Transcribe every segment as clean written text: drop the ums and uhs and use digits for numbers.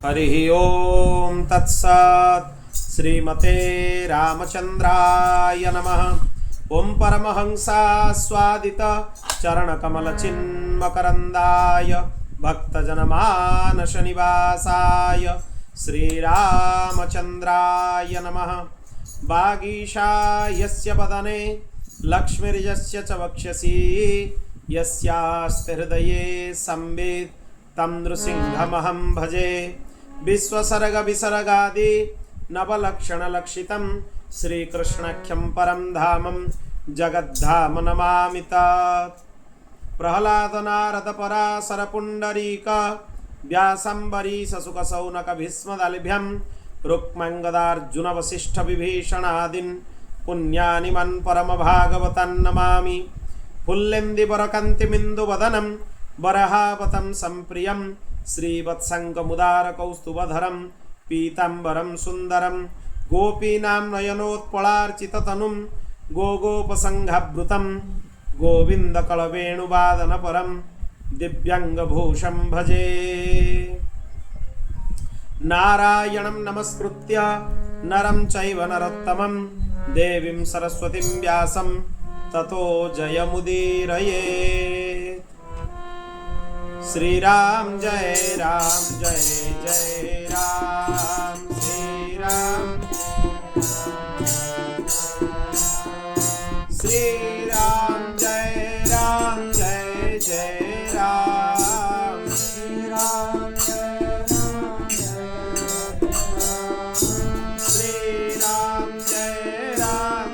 हरि ओम तत्सत्। श्रीमते रामचंद्राय नमः। ओम परमहंसास्वादित चरणकमलचिन्मकरन्दाय भक्तजनमानस निवासाय श्रीरामचंद्राय नमः। वागीशायस्य वदने लक्ष्मीर्यस्य च वक्षसि यस्यास्ति हृदये संवित् तं नृसिंहमहं भजे। विश्वसर्ग विसर्गादि नवलक्षणलक्षितं श्रीकृष्णाख्यं परं धामं जगद्धाम नमामि तत्। प्रह्लाद नारद पराशर पुण्डरीक व्यासंबरीश शुक शौनक भीष्मदलभ्यं रुक्मङ्गदार्जुन वसिष्ठ विभीषणादीन् पुण्यानि मन् परम भागवतान् नमामि। पुल्लेन्दीवरकान्तिमिन्दुवदनं वरहावतं सम्प्रियं श्रीवत्सङ्गमुदारकौस्तुभधरं पीताम्बरं सुन्दरं गोपीनां नयनोत्पलार्चिततनुं गोगोपसङ्घावृतं गोविन्दकलवेणुवादनपरं दिव्याङ्गभूषं भजे। नारायणं नमस्कृत्य नरं चैव नरोत्तमं देवीं सरस्वतीं व्यासं ततो जयमुदीरयेत्। श्रीराम जय राम जय जय राम श्रीराम श्रीराम जय जय राम श्रीराम श्रीराम जय राम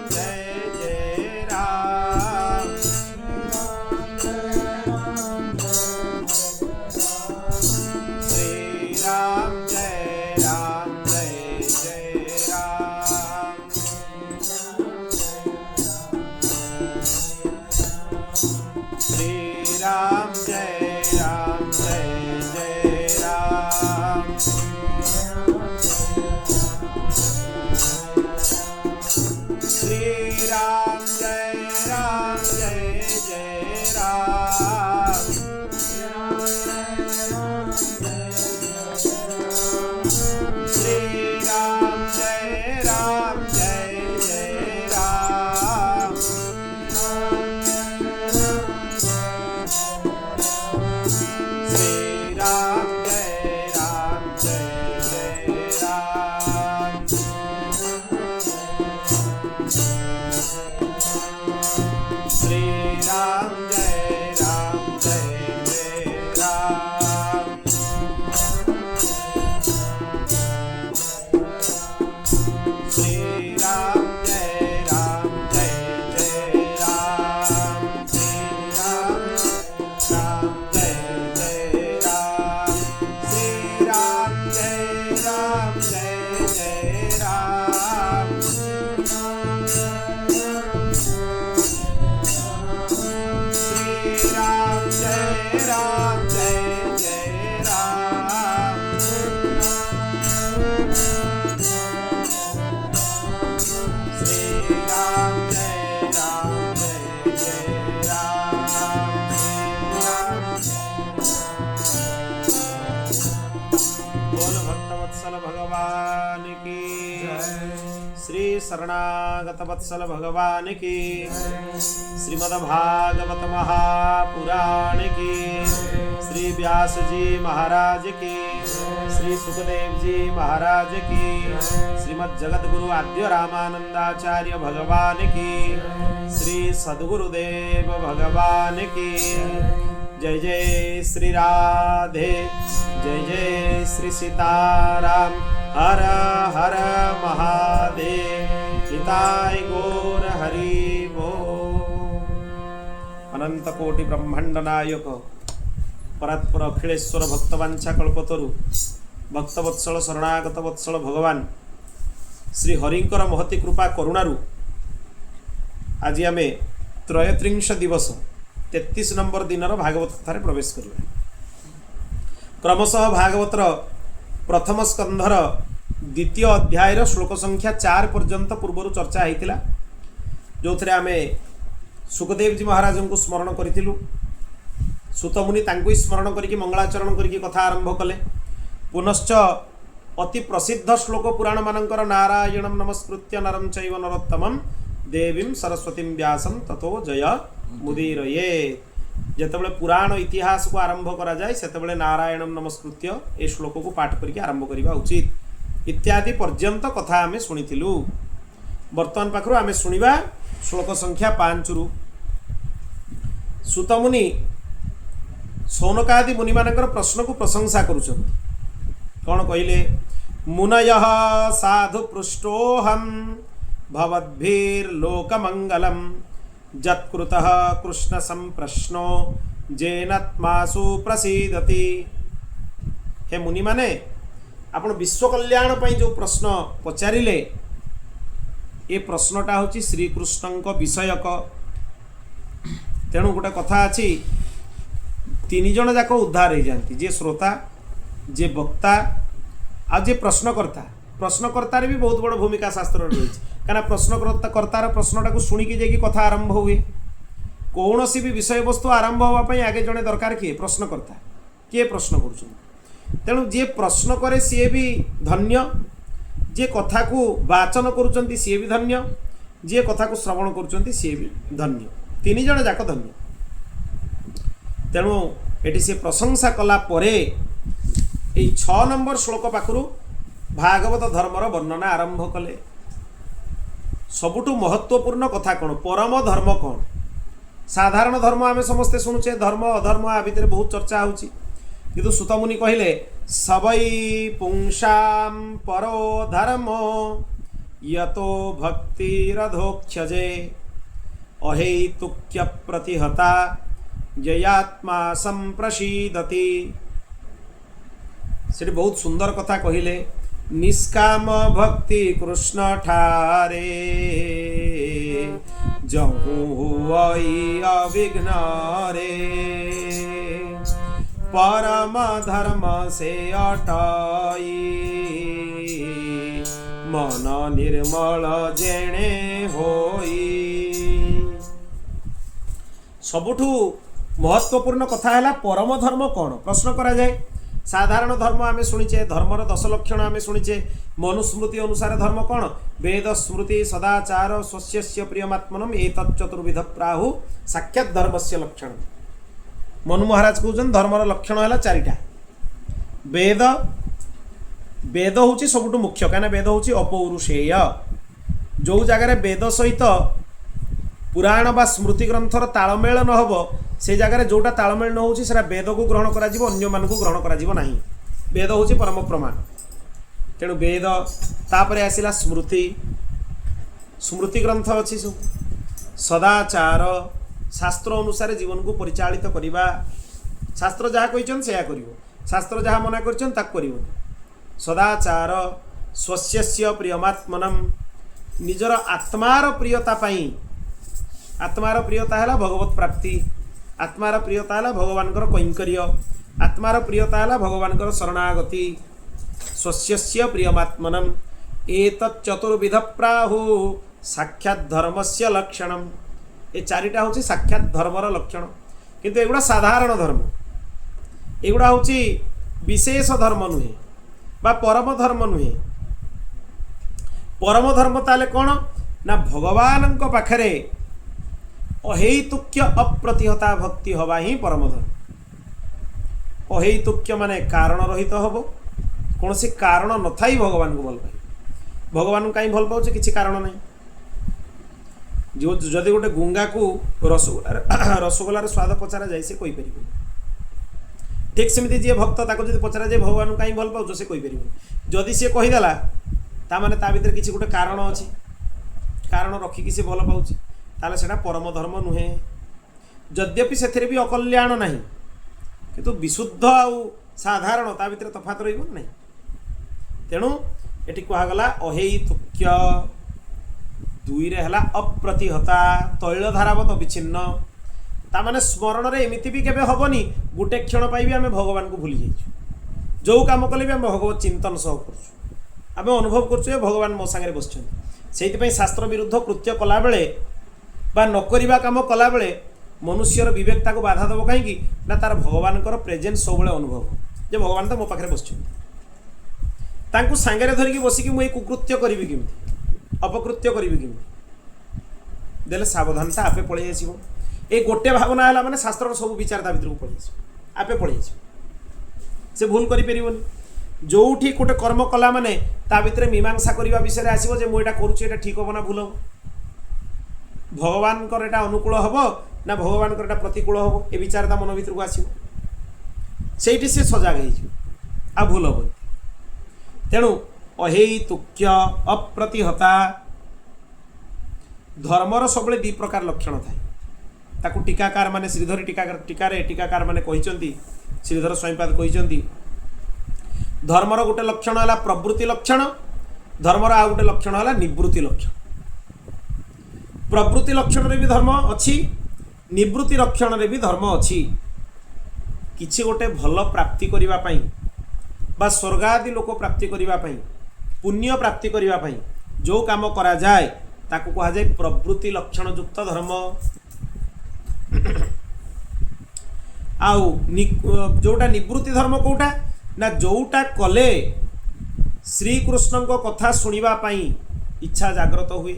शरणागत वत्सल भगवान की। श्रीमद्भागवत महापुराण की। श्री व्यास जी महाराज की। श्री सुखदेव जी महाराज की। श्रीमद् जगद्गुरु आद्य रामानंदाचार्य भगवान की। श्री सद्गुरुदेव भगवान की। जय जय श्री राधे जय जय श्री सीताराम। हर हर महादेव। हिताय गौर हरि बोल। अनंत कोटि ब्रह्मांड नायक परात्पर अखिलेश्वर भक्तवांछा कल्पतरु भक्तवत्सल शरणागत वत्सल भगवान श्री हरिंकर महती कृपा करुणारु आज आमे त्रयत्रिंश दिवस 33 नंबर दिन भागवत कथार प्रवेश करिबा। क्रमशः भागवतर प्रथम स्कंधर द्वितीय अध्यायर श्लोक संख्या 4 पर्यंत पूर्वर चर्चा होता, जो थे आम सुखदेव जी महाराज को स्मरण करूँ। सुतमुनि स्मरण करके मंगलाचरण करके कथा आरंभ कले। पुनश्च अति प्रसिद्ध श्लोक पुराण मानकर नारायणं नमस्कृत्य नरं चैव नरोत्तमं देवीं सरस्वतीं व्यासं ततो जय मुदीरये। जेतेबेले पुराण इतिहास को आरंभ करा जाए सेतेबेले नारायणं नमस्कृत्य ए श्लोक को पाठ करके आरंभ करबा उचित इत्यादि पर्यंत कथा आमे सुनिथिलु। वर्तमान पाखरु आमे सुनिबा श्लोक संख्या 5 रु। सुतमुनि सौनकादि मुनि मानकर प्रश्न को प्रशंसा करुछन। कौन कहले? मुनयः साधु पृष्ठोहम भवद्भिर्लोकमंगलम जत्कृतः कृष्ण संप्रश्नो जेनात्मासु प्रसीदति। हे मुनि माने आपण विश्व कल्याण पई जो प्रश्न पचारिले ए प्रश्नटा होची श्री कृष्णक विषयक। तेणु गोटे कथा अछि तीन जन जाक उद्धार हो जाती, जे श्रोता, जे वक्ता आ जे प्रश्नकर्ता। प्रश्नकर्तार भी बहुत बड़ भूमिका शास्त्र रही है। प्रश्नकर्तार प्रश्नटा को शुणिकी जाकि कथा आरंभ हुए। कौन सी भी विषय वस्तु आरंभ होगापी आगे जड़े दरकार किए? प्रश्नकर्ता। किए प्रश्न कर? तेणु जे प्रश्न करे सी भी धन्य, जे कथा को वाचन करुँच सी भी धन्य, जे कथा को श्रवण करुँच सी भी धन्य। तीन जन जाक धन्य। तेणु एटी से प्रशंसा कला परे 6 नंबर श्लोक पाखरु भागवत धर्मर वर्णना आरंभ कले। सबुठु महत्वपूर्ण कथा कौन? परम धर्म कौन? साधारण धर्म आमे समस्ते शुणुचे, धर्म अधर्म आ भितर बहुत चर्चा होची, किंतु सुतमुनि कहले सबई पुंसाम परो धर्म यतो भक्तिरधोक्षजे अहेतुक्य प्रतिहता जयात्मा संप्रसीदति। से बहुत सुंदर कथा कहले। निष्काम भक्ति कृष्ण ठारे जहु हुई अविघ्न रे परम धर्म से अटाई मन निर्मल जेणे होई। सबुठु महत्वपूर्ण कथा है परम धर्म कौन? प्रश्न करा जाए। साधारण धर्म आमे शुणीचे, धर्मर 10 लक्षण आमे शुणीचे। मनुस्मृति अनुसार धर्म कौन? वेद स्मृति सदाचार स्वस्य प्रियमात्मनम एतत् चतुर्विध प्राहु साक्षात धर्मस्य लक्षण। मनु महाराज कहउछन धर्मर लक्षण है 4टा। वेद, वेद होची सबुठु मुख्य, कहना वेद होची अपौरुषेय। जो जगह वेद सहित पुराण बा स्मृति ग्रंथर तालमेल न होबो से जगह जोटा तालमेल न होची सेरा वेद को ग्रहण करा जिवो, अन्य मान को ग्रहण करा जिवो नाही। वेद होची परम प्रमाण। तेणु वेद तापरे आसिला स्मृति। स्मृति ग्रंथ अच्छी सब सदाचार, शास्त्र अनुसार जीवन को परिचालित करिबा। शास्त्र जहाँ कहिछन सेया करिवो, शास्त्र जहाँ मना करिछन ताक करिवो। सदाचार स्वस्य प्रियमात्मनम, निजर आत्मार प्रियता पाई। आत्मार प्रियता है भगवत प्राप्ति, आत्मार प्रियता है भगवानकर कैंकर्य, आत्मार प्रियता है भगवानकर शरणागति। स्वस्य प्रियमात्मनम एतत् चतुर्विध प्राहु साक्षात धर्मस्य लक्षणम। ये 4टा होची साक्षात धर्मर लक्षण। किंतु एगुड़ा साधारण धर्म, एगुड़ा होची विशेष धर्म नुहे बा परम धर्म नुहे। परम धर्म ताले कौन ना? भगवानंक पाखरे अहेतुक्य अप्रतिहता भक्ति हवा ही परम धर्म। अहेतुक्य माने कारण रहित हबो, कौन सी कारण न थाई भगवान को भल पाई। भगवान को कहीं भल पाउछ? किछि कारण नहीं। जो जदि गोटे गुंगा को रसगोलार स्वाद पचारा जाए से कहि परिबो। ठीक सेमिति जे भक्त ताको जदि पचारा जाए भगवान को कहीं भल पाउछ से कहि परिबो। जदि से कहिदेला ता माने ता भीतर किछि गोटे कारण अछि, कारण रखिकी से भल पाउछ, ताले सेटा परम धर्म नुहे। यद्यपि से भी अकल्याण नहीं, किंतु विशुद्ध आउ साधारण ता भीतर तफात रहिबो नहीं। तेणु एटी कहगला अहेतुक्य। 2 रे हला अप्रतिहता, तैल धारावत विच्छिन्न। ता माने स्मरण रे एमिति भी केबे हबनी गुटे क्षण पाई भी आमे भगवान को भूली जाइछु। जो काम कले भी आमे भगवत चिंतन सह करछु, आमे अनुभव करछु भगवान मो संगे बसछन। सेति पई शास्त्र विरुद्ध कृत्य कला बेले बा नकरिबा काम कला बेले मनुष्यर विवेकता को बाधा देव कहीं ना तार भगवान प्रेजेन्स सब अनुभव जे भगवान तो मो पाखे बस तांकु सांगरे धरिकी बसिकी मुई कुकृत्य करिवि किमि अपकृत्य करिवि किमि देले सावधानता आपे पळै आसीबो। ए गोटे भावना है माने शास्त्र सब विचारता भितर को पड़े आपे पड़े से भूल करें जो गोटे कर्म कला माने ता भितर मीमांसा करने विषय आसो जे मुझे करुँचा ठीक हम ना भूल हम भगवान एटा अनुकूल हम ना भगवान एटा प्रतिकूल हम ए विचारता मन भर को आसो से सजग हो भूल हम तेणु अहेतुक्य अप्रतिहता धर्मर सब दी प्रकार लक्षण थाए ताकू टीकाकार माने श्रीधर टीकाकार माने कहिसंती श्रीधर स्वयंपाद कहिसंती धर्मर गोटे लक्षण है प्रवृत्ति लक्षण धर्मर आ गोटे लक्षण है निवृत्ति लक्षण। प्रवृत्ति लक्षण रे भी धर्म अच्छी निवृत्ति लक्षण रे भी धर्म अच्छी। किछि गोटे भल प्राप्ति करिवा पई बा स्वर्ग आदि लोक प्राप्ति करिवा पई पुण्य प्राप्ति करिवा पई जो काम करा जाए ताकू कहा जाए प्रवृत्ति लक्षण युक्त धर्म। आउ जोटा निवृत्ति धर्म कोटा ना जोटा कले श्रीकृष्ण को कथा सुनिबा पाई इच्छा जागृत हुए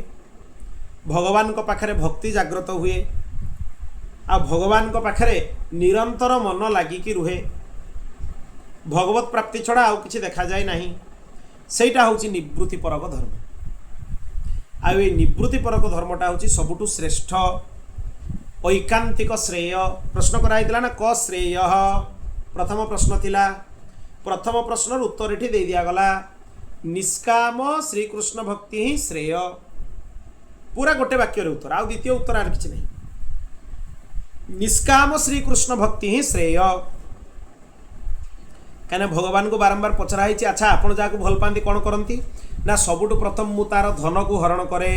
भगवान को पाखरे भक्ति जागृत हुए आ भगवान को पाखरे निरंतर मन लागिकी रुहे भगवत प्राप्ति छड़ा आउ किछि देखा जाए नहीं सेटा होची निवृत्ति परक धर्म। आ ये निवृत्ति परक धर्मटा होची सबुठु श्रेष्ठ ऐकांतिक श्रेय। प्रश्न कराइला ना क श्रेय प्रथम प्रश्न थिला प्रथम प्रश्न उत्तर ये दे दिया गला निष्काम श्रीकृष्ण भक्ति ही श्रेय पूरा गोटे वाक्य उत्तर आ द्वितीय उत्तर आर किछि नहीं निष्काम श्रीकृष्ण भक्ति ही श्रेय। कहीं भगवान को बारंबार पचराई अच्छा आपण जहाँ भल पाती कौन करती ना सबुठु प्रथम मु तार धन को हरण करे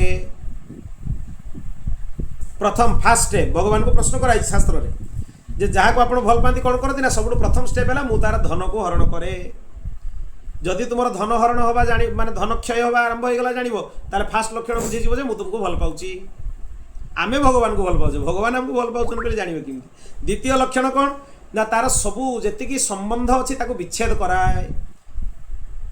प्रथम फास्ट स्टेप भगवान को प्रश्न कराई शास्त्र रे जे जहाँ को आपण भल पाती कौन करती ना सबुठु प्रथम स्टेप है मु तार धन को हरण करे जदि तुम धन हरण हवा जानी माने धन क्षय हवा आरंभ हो गला जानिबो ताले फास्ट लक्षण बुझीजिवो जे मु तुमको भल पाउची आमे भगवान को भल पाउछे भगवान हमको भल पाउछन कहले जानिबो किमि। द्वितीय लक्षण कौन ना तार सबू जेतिकी संबंध अच्छी ताको विच्छेद कराए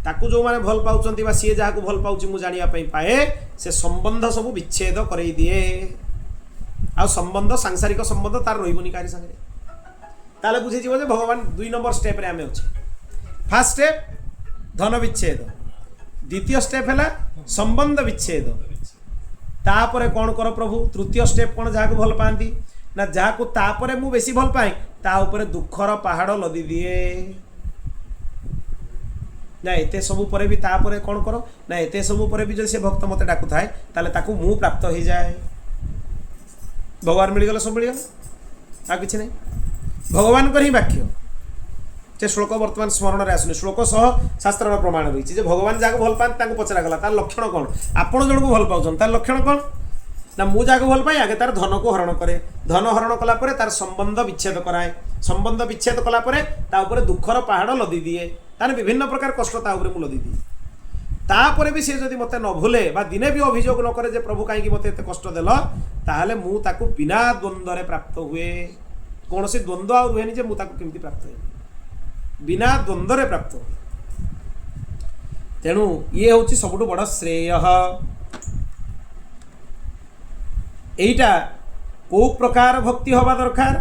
ताकू जो माने भल पाउचंती बा सी जहाँ को भल पाउची मु जानिया पई पाए से संबंध सब विच्छेद करई दिए आ संबंध सांसारिक संबंध तार रहिबनी कारी संगे ताले बुझी जीवो जे भगवान 2 नंबर स्टेप रे आमे अछि। फर्स्ट स्टेप धन विच्छेद द्वितीय स्टेप है संबंध विच्छेद तापरे कौन कर प्रभु तृतीय स्टेप कौन जहाँ को भल पाती ना जहाँ को तापरे मु बेसी भल पाए ता ऊपर दुखर पहाड़ लदी दिए ना एते सबू परे भी तापरे कौन करो ना एते सबू परे भी जो से भक्त मते डाकु थाए ताले ताकू मु प्राप्त हो जाए भगवान मिलगला सब मिलगला आ किछि नहीं भगवान कर ही वाक्य से श्लोक वर्तमान स्मरण रे आसुनी श्लोक सह शास्त्र प्रमाण रही जे भगवान जहाँ भल पाते तांको पचरा गला तार लक्षण कौन आपण जन को भल पाउछन तार लक्षण कौन ना मु जहाँ भल पाए आगे तार धन को हरण करे धन हरण कला परे तार संबंध विच्छेद कराए संबंध विच्छेद कला परे ता ऊपर दुखर पहाड़ लदी दिए ताने विभिन्न प्रकार कष्ट ता ऊपर मु लदी दिए तापरे भी से जदि मते न भूले बा दिने भी अभियोग न करे जे प्रभु काहे मते एते कष्ट देल ताहले मु ताकू बिना द्वंद्व रे प्राप्त हुए कौन से द्वंद्व आ रुहेनी जे मु ताकू केमती प्राप्त हुए बिना द्वंद्व रे प्राप्त तेणु ये होची सबुठु बड़ श्रेय। एइटा को प्रकार भक्ति हवा दरकार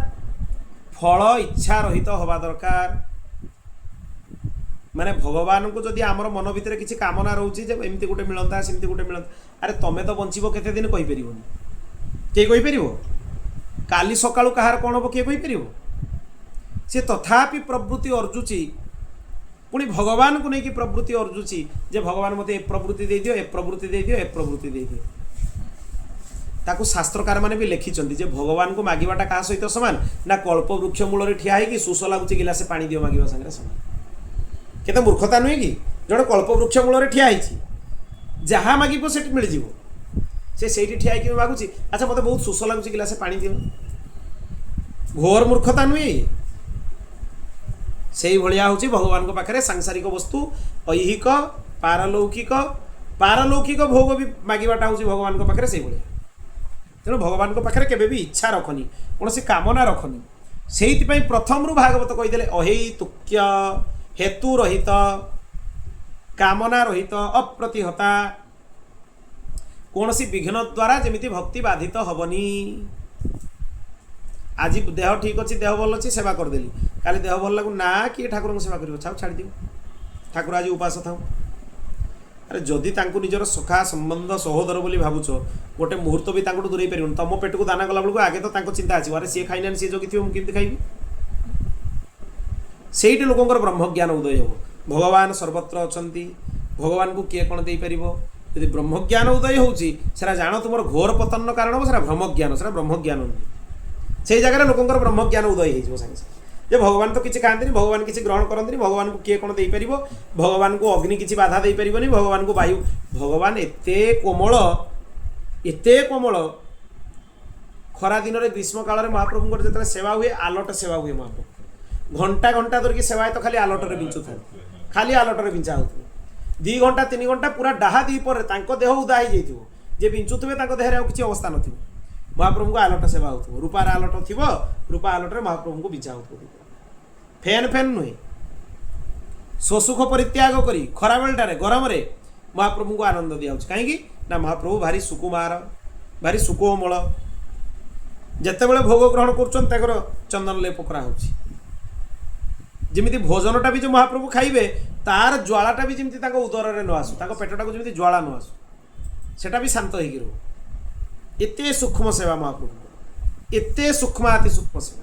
फल इच्छा रहित हवा दरकार माने भगवान को जदि आमर मन भितर किसी कामना रोचे जे एमती गोटे मिलता सेमती गोटे मिलता अरे तमे तो बंचिबो केते दिन कहि परिबोनी के कहि परिबो काली सकाळु कहार कोन हो के कहि परिबो से तथापि प्रवृत्ति अर्जुची पुणी भगवान को लेकिन प्रवृत्ति अर्जुची जे भगवान मते ए प्रवृत्ति दे दियो ए प्रवृत्ति दे दियो ए प्रवृत्ति दे दियो ताकू शास्त्रकार माने भी लिखिचंती जे भगवान को मागिबाटा का सहित समान ना कल्प वृक्ष मूल रे ठिया हेकी सुस लागुची गिलासे पानी दियो मागिबा संगे समान केते मूर्खता नुहे कि जड़े कल्प वृक्ष मूल रे ठिया हेची जहाँ मागिबो सेठी मिल जिवो से सेठी ठिया हेकी मागुची अच्छा मते बहुत सुस लागुची गिलासे पानी दियो घोर मूर्खता नुहे से भलिया होची भगवान को पाखरे सांसारिक वस्तु ऐहिक पारलौकिक भोग भी मागिबाटा होची भगवान को पाखरे से भलिया तेणु भगवान को पाखरे केबे भी इच्छा रखनी कौन सी कामना रखनी से प्रथम रु भागवत कहीदे अहेतुक्य हेतु रहित कामना रहित अप्रतिहता कौन सी विघ्न द्वारा जमी भक्ति बाधित हेनी। आज देह ठीक अच्छी देह भल अच्छी सेवा करदेली काली देह भल लगू ना किए ठाकुर सेवा कर छाड़ दियो ठाकुर आज उपास था। अरे जदि निजर सखा संबंध सहोदर बोली भावुच गोटे मुहूर्त भी दूरे पार तुम पेट को दाना गला बेलू आगे तो चिंता आसो अरे सी खाई सी जगी थी मुझे खाइबी से लोकंर ब्रह्मज्ञान उदय हो। भगवान सर्वत्र अच्छा भगवान को किए कौन दे पार यदि ब्रह्मज्ञान उदय होरा जान तुम घोर पतन कारण हो भ्रमज्ञान से ब्रह्मज्ञान नुहे से जगह लोकंर ब्रह्मज्ञान उदय हो सागे जे भगवान तो किसी खाती भगवान किसी ग्रहण करते भगवान को किए कौन दे पार भगवान को अग्नि किसी बाधा दे पार भगवान को वायु भगवान एते कोमल खरा दिन में ग्रीष्म काल में महाप्रभु जो सेवा हुए आलट सेवा हुए महाप्रभु घंटा घंटा धरिकी सेवा तो खाली आलटर बिंचु था खाली आलटर बिंचा हो 2 घंटा 3 घंटा पूरा डाहा दी पर देह उदा हो जाइए जे बिंचुवे देह किसी अवस्था न महाप्रभु को आलट सेवा हो रूपार आलट थी रूपा आलटे महाप्रभु को बिचा हो फैन फैन नुहे स्वसुख परित्याग करी खरा बेलटारे गरम रे महाप्रभु को आनंद दिया कहीं ना महाप्रभु भारी सुकुमार भारी सुकोमल जिते बड़े भोग ग्रहण कर चंदन लेप करा जमी भोजनटा भी जो महाप्रभु खाइबे तार ज्वालाटा भी जमी उदर में न आसू पेटटा को जमी ज्वाला न आसू सेटा भी शांत होगी रो एते सूक्ष्म सेवा महाप्रभु एते सूक्ष्म अति सूक्ष्म सेवा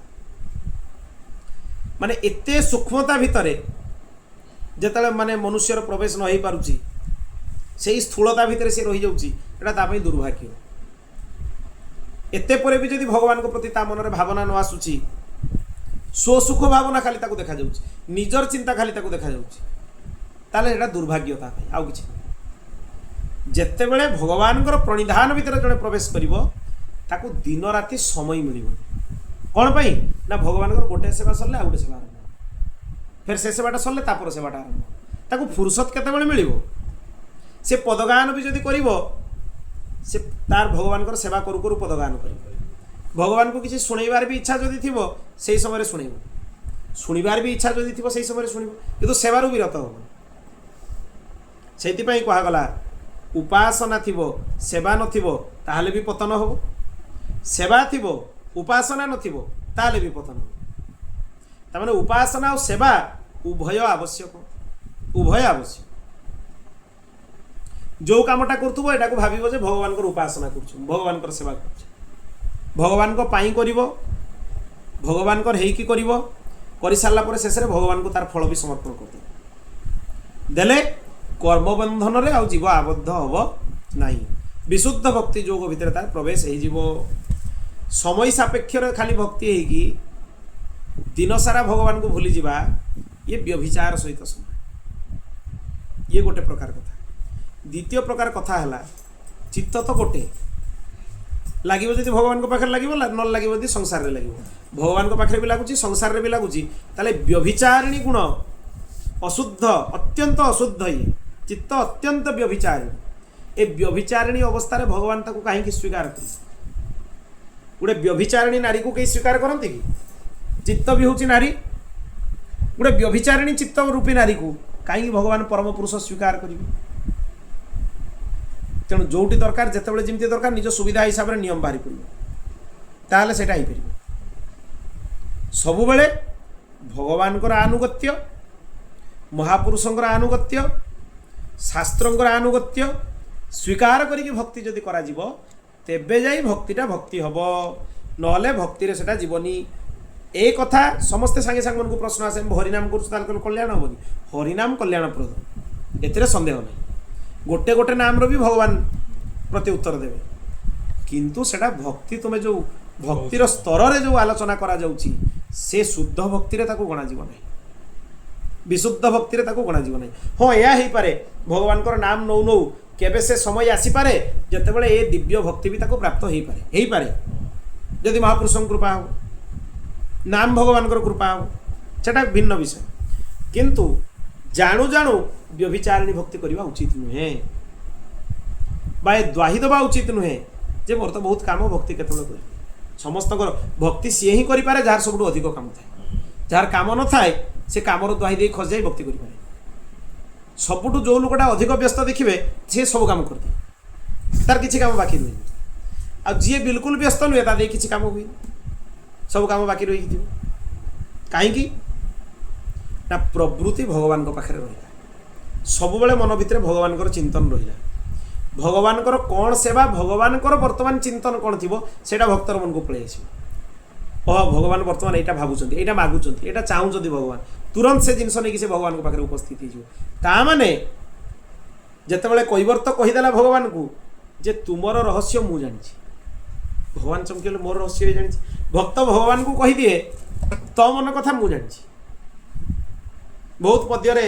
माने एते सूक्ष्मता भितर जिते माने मनुष्यर प्रवेश न हो पारुची से स्थूलता भितर से रही जाऊँगी दुर्भाग्य एते परे भी जदि भगवान को प्रति ता मन भावना न आसूची स्वसुख भावना खाली ताको देखा जाउची निजर चिंता खाली ताको देखा जाउची ताले एटा दुर्भाग्यता आउ किछि जेते बेले भगवान प्रणिधान भितर जड़े प्रवेश करिवो ताको दिन राति समय मिलिबो कौन पाई ना भगवान गोटे सेवा सरले आ गोटे सेवा आरंभ फिर से सेवाटा सरले तापर सेवाटा आरंभ ताको फुर्सत केते बेले मिलिबो से पदगान भी जदि करिवो से तार भगवान सेवा करू करू पदगान कर भगवान को किसी शुणवार भी इच्छा जदि थी से समय शुणव शुणवार भी इच्छा जदि थी से समय शुणव किंतु सेवार विरत हो से कहगला उपासना थी सेवा नाले भी पतन हो सेवा थी उपासना नाले भी पतन हो ताने उपासना और सेवा उभय आवश्यक उभय आवश्यक जो कामटा करूँ यहाँ भाव भगवान उपासना कर भगवान सेवा कर भगवान को पाई करिवो भगवान कर सारा पर शेष भगवान को तार फल भी समर्पण कर देले कर्मबंधन रे आ जीव आबद्ध हम ना विशुद्ध भक्ति जोग भितर तार प्रवेश हो समय सापेक्ष खाली भक्ति होगी दिन सारा भगवान को भूली जावा ये व्यभिचार सहित समान ये गोटे प्रकार कथा द्वितीय प्रकार कथा है चित्त तो गोटे लगे जब भगवान को पाखे लगे न लगे संसार में लगे भगवान को पाखे भी लगुच संसार में भी लगुच व्यभिचारिणी गुण अशुद्ध अत्यंत अशुद्ध ये चित्त अत्यंत व्यभिचारिणी ए व्यभिचारिणी अवस्था रे भगवान ताको कहीं स्वीकार कर गोटे व्यभिचारिणी नारी को कहीं स्वीकार करते कि चित्त भी हूँ नारी गोटे व्यभिचारिणी चित्त रूपी नारी को कहीं भगवान परम पुरुष स्वीकार करेंगे तेणु जोटी दरकार जिते जमी दरकार निज सुविधा हिसाब से नियम बाहरी पड़ो से सबु बेले भगवान आनुगत्य महापुरुषंकर आनुगत्य शास्त्रंकर आनुगत्य स्वीकार करके भक्ति जदि करा जीवो तेबे जाई भक्तिटा भक्ति हम नले भक्ति सेटा जीवनी एक कथा समस्ते सांगे सांग को प्रश्न आसे हरिनाम कर कल्याण हेनी हरिनाम कल्याणप्रद एतिर संदेह नहीं गोटे गोटे नाम रो भी भगवान प्रति उत्तर देवे किंतु सेटा भक्ति तुम्हें जो भक्तिर स्तर रे जो आलोचना करा जाउची से शुद्ध भक्ति रे ताको गणा जीव नहीं विशुद्ध भक्ति रे ताको गणा जीव नहीं हाँ या ही पारे भगवान को नाम नौ नौ केबे से समय आसी पारे जते बेले ए दिव्य भक्ति भी ताको प्राप्त हेई पारे यदि महापुरुषों कृपा हो नाम भगवान कृपा हो सेटा भिन्न विषय किंतु जाणु जाणु व्यभिचारिणी भक्ति करवा उचित नुहे बा द्वाही दबा उचित नुहे जे मोर तो बहुत काम भक्ति केतबेले कर समस्त भक्ति सी ही करें जार सब अधिक काम थाए जार काम न थाए से कामर द्वाही दे खस जाए भक्ति करें सबुठू जो लोकटा अधिक व्यस्त देखिए सी सब कम करदिए तार किसी काम बाकी रुहे आ जी बिल्कुल व्यस्त नुहे ता किसी काम हुए सब काम बाकी रही कहीं ना प्रवृत्ति भगवान पाखे रहा सब मन भितर भगवान चिंतन रहा भगवान कौन सेवा भगवान वर्तमान चिंतन कौन थी सेटा भक्तर मन को पलि आस भगवान वर्तमान यहाँ भावुं यहाँ मागुंट यहाँ चाहूँगी भगवान तुरंत से जिनस नहीं से भगवान को पाखे उपस्थित होने जितेबाला कैवर्त कहीदेला भगवान को जे तुमर रहस्य मु जानी भगवान चमकीले मोर रहस्य भी जानी भक्त भगवान को कही दिए तो मन कथा मु जानी बहुत पद्य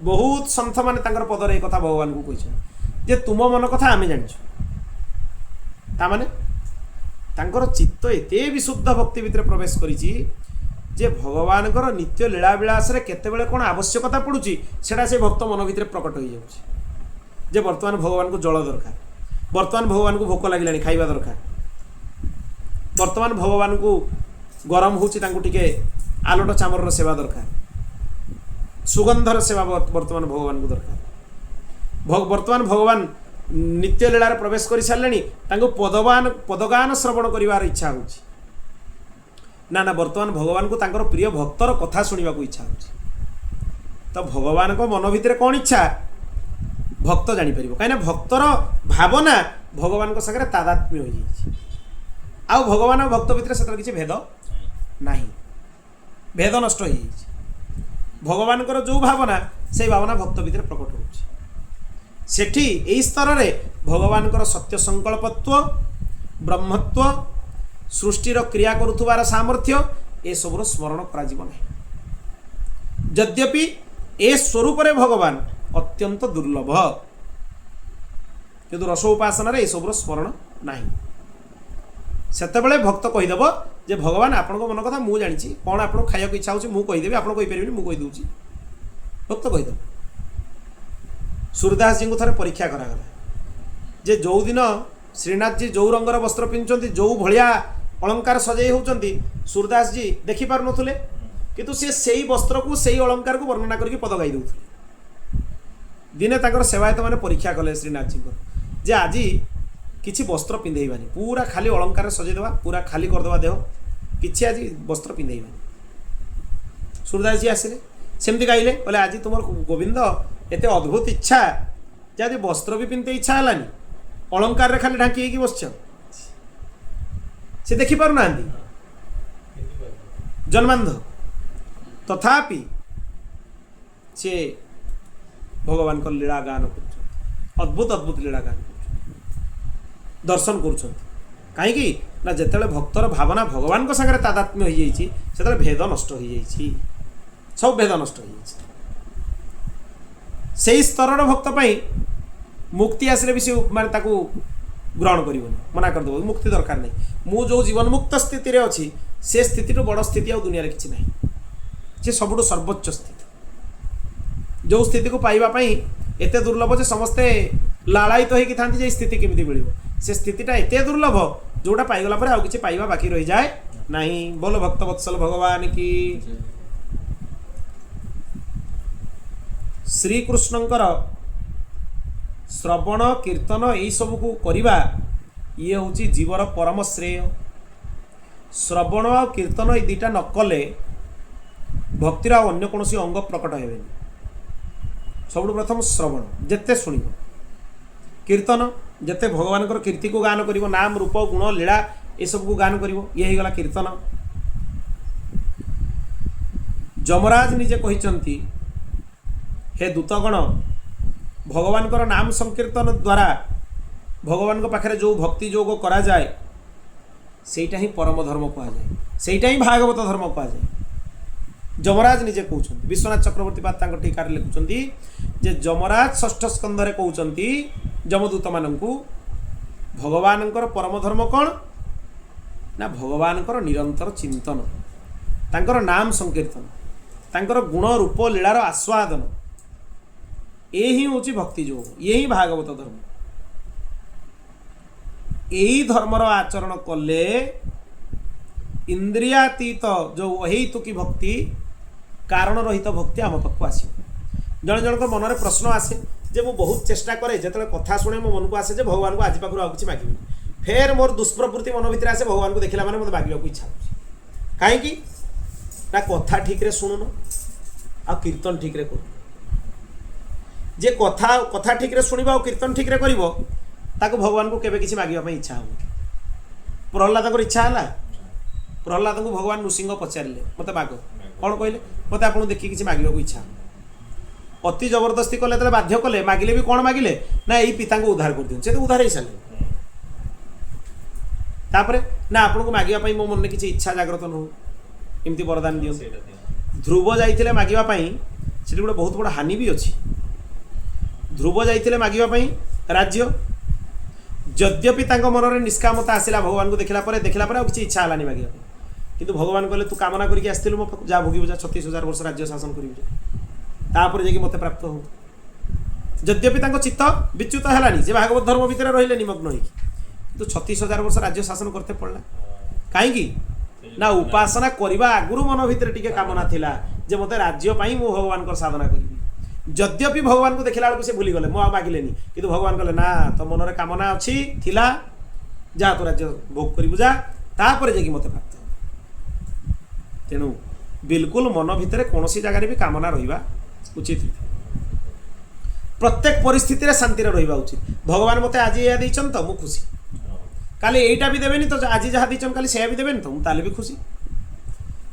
बहुत सन्थ मैंने पदर एक कथा भगवान को कही जे तुम मन कथा आम जाने तांकर चित्त एते विशुद्ध भक्ति भितर प्रवेश करिछि जे भगवान नित्य लीला विलास केतेबेले कौन आवश्यकता पड़ुछि सेटा से भक्त मन भितर प्रकट हो जाउछि जे वर्तमान भगवान को जल दरकार वर्तमान भगवान को भोक लगिलानी खाइबा दरकार वर्तमान भगवान को गरम होछि तांको टिके आलोट चामर सेवा दरकार सुगंधर सेवा वर्तमान भगवान को दरकार वर्तमान भगवान नित्य लीला प्रवेश कर सारे पदगान श्रवण करिवार इच्छा होछि ना ना वर्तमान भगवान को तांकर प्रिय भक्तर कथा सुनिबा को इच्छा होछि तो भगवान को मन भितर कौन इच्छा भक्त जानी परिबो कहीं भक्तर भावना भगवान को संगे तादात्म्य हो जाइछि आ भगवान और भक्त भितर से किसी भेद नहीं भेद नष्ट हो जाइछि भगवान जो भावना से भावना भक्त भितर प्रकट होछि सेठी यही स्तर रे भगवान सत्य संकल्पत्व ब्रह्मत्व सृष्टिर क्रिया करुथुबार सामर्थ्य ए सबुर स्मरण करा यद्यपि ए स्वरूप रे भगवान अत्यंत दुर्लभ किंतु रस उपासना रे ए सबुर स्मरण नहीं सेतेबेले भक्त कहीदेव जे भगवान आपण मन कथा मु जानी कौन आप खाया इच्छा होची मु कहीदेवी आप कहीपर मु कही दूची भक्त कहीदेव सूरदास जी को थे परीक्षा करागला जे जो दिन श्रीनाथ जी जो रंगर वस्त्र पिंधुंट जो भाया अलंकार सजाई होती सूरदास जी देखिपार नुले किंतु से वस्त्र को से अलंकार को वर्णना करके पद गाई दूसरे दिने तांकर सेवायत मैंने परीक्षा कले श्रीनाथ जी को जे आज किसी वस्त्र पिंधेबानी पूरा खाली अलंकार सजाईदेवा पूरा खाली करदे देह कि आज वस्त्र पिंधेबानी सूरदास जी आसिले सेमती गाइले बोले आज तुम गोविंद एते अद्भुत इच्छा जदि वस्त्र भी पिंधते इच्छा है अलंकार रे खाली ढांकी बस से देखी पार ना जन्मांध तथापि से भगवान को लीला गान कर अद्भुत अद्भुत लीला गान कर दर्शन कर कहीं ना जिते भक्तर भावना भगवान को संगे तादात्म्य हो जाइए से भेद नष्ट हो जाइए सब भेद नष्ट हो जाइए से स्तर भक्त मुक्ति आसले भी माने ताकू ग्रहण कर मना करदेव मुक्ति दरकार नहीं मु जो जीवन मुक्त स्थिति रे अच्छी से स्थिति बड़ स्थिति आ दुनिया किसी ना से सबुठ सर्वोच्च स्थिति जो स्थिति को पाइबापी एत दुर्लभ जे समस्ते लालायित होती था स्थिति केमी मिल से स्थितिटा एत दुर्लभ जोटा पाईगला आउ कि पाइबा बाकी रही जाए नहीं बोलो भक्त वत्सल भगवान की श्रीकृष्णंकर श्रवण कीर्तन यही सब को करवा ये हूँ जीवर परम श्रेय श्रवण और कीर्तन ये दुईटा न कले भक्तिर अन्य कौन अंग प्रकट हे सब प्रथम श्रवण जिते शुण कीर्तन जिते भगवान कीर्ति को गान कर नाम रूप गुण लीला ये सब को गान कर ये गला कीर्तन जमराज निजे कहते हे दूतगण भगवान नाम संकीर्तन द्वारा भगवान पाखे जो भक्ति योग करा जाए सेटा ही परम धर्म कहुए सेटा ही भागवत धर्म कहुए जमराज निजे कहते विश्वनाथ चक्रवर्ती पाद टीकार लिखुंट जे जमराज षष्ठ स्कंदे कहते जमदूत मान भगवान परम धर्म कौन ना भगवान निरंतर चिंतन तांकर नाम संकीर्तन तांकर गुण रूप लीलार आस्वादन यही हूँ भक्ति योग यही भागवत धर्म यही धर्मर आचरण कले इंद्रियातीत जो अहेतुकी भक्ति कारण रहित भक्ति आम पाक आस जन जनक मन में प्रश्न आसे जे मु बहुत चेष्टा करे जो कथा शुणे मो मन को आसे भगवान को आज पाखु आ कि मागे फेर मोर दुष्प्रवृत्ति मन भितर आसे भगवान को देखला मैंने मतलब मागे इच्छा हो कहीं ना कथा ठीक रे शुणुन आ कीर्तन ठीक रे कर जे कथा कथा ठीक रे शुणिबा और कीर्तन ठीक रे करिवो ताको भगवान को केबे किछि मागिबा पई इच्छा हो प्रहलाद को इच्छा है प्रहलाद को भगवान नृसिंह पचारे मत माग कौन कहले मत आप देखिए किसी मागे इच्छा अति जबरदस्ती कले तो बाध्य कले मागिले भी कौन मागिले ना यही पिता को उद्धार कर दियो से तो उद्धार हो सारे तापरे ना आपन को मागिबा मो मन में किसी इच्छा जागृत न हो एमती वरदान दियो ध्रुव जाइतिले मागिबा पई सेठी गोटे बहुत बड़ हानि भी अच्छी ध्रुव जाइतिले मागिबा पई राज्य यद्यपि तांको मन में निष्कामता आसला भगवान को देखला किसी इच्छा हलानी मागिबा किंतु भगवान कहले तू कामना करके आसथिलु मो जा भोगिबु जा 36,000 वर्ष राज्य शासन करिबु तापर जे कि मते प्राप्त हो यद्यपि तांको चित्त विच्युत हलानी जे भागवत धर्म भितर रहिले निमग्न होई तो 36,000 वर्ष राज्य शासन करते पड़ला काहेकि ना उपासना करबा आगुरु मन भितर टिके कामना थिला जे मते राज्य पई मो भगवान को साधना करिबि यद्यपि भगवान को देखला बेलू से भूली गले मो मागिलेनी किंतु भगवान कहले ना तो मन में कामना अच्छी थिला जा तो राज्य भोग करिबु जा तापर जे कि मते प्राप्त तेणु बिल्कुल मन भितर कौन सी जगह भी कामना रहिबा उचित प्रत्येक परिस्थिति रे शांति रहिबा उचित भगवान मते आज या दैछन तो मु खुशी काली एटा भी देबेनी तो आज जहाँ दैछन काली से भी देबेनी तो मु ताले भी खुशी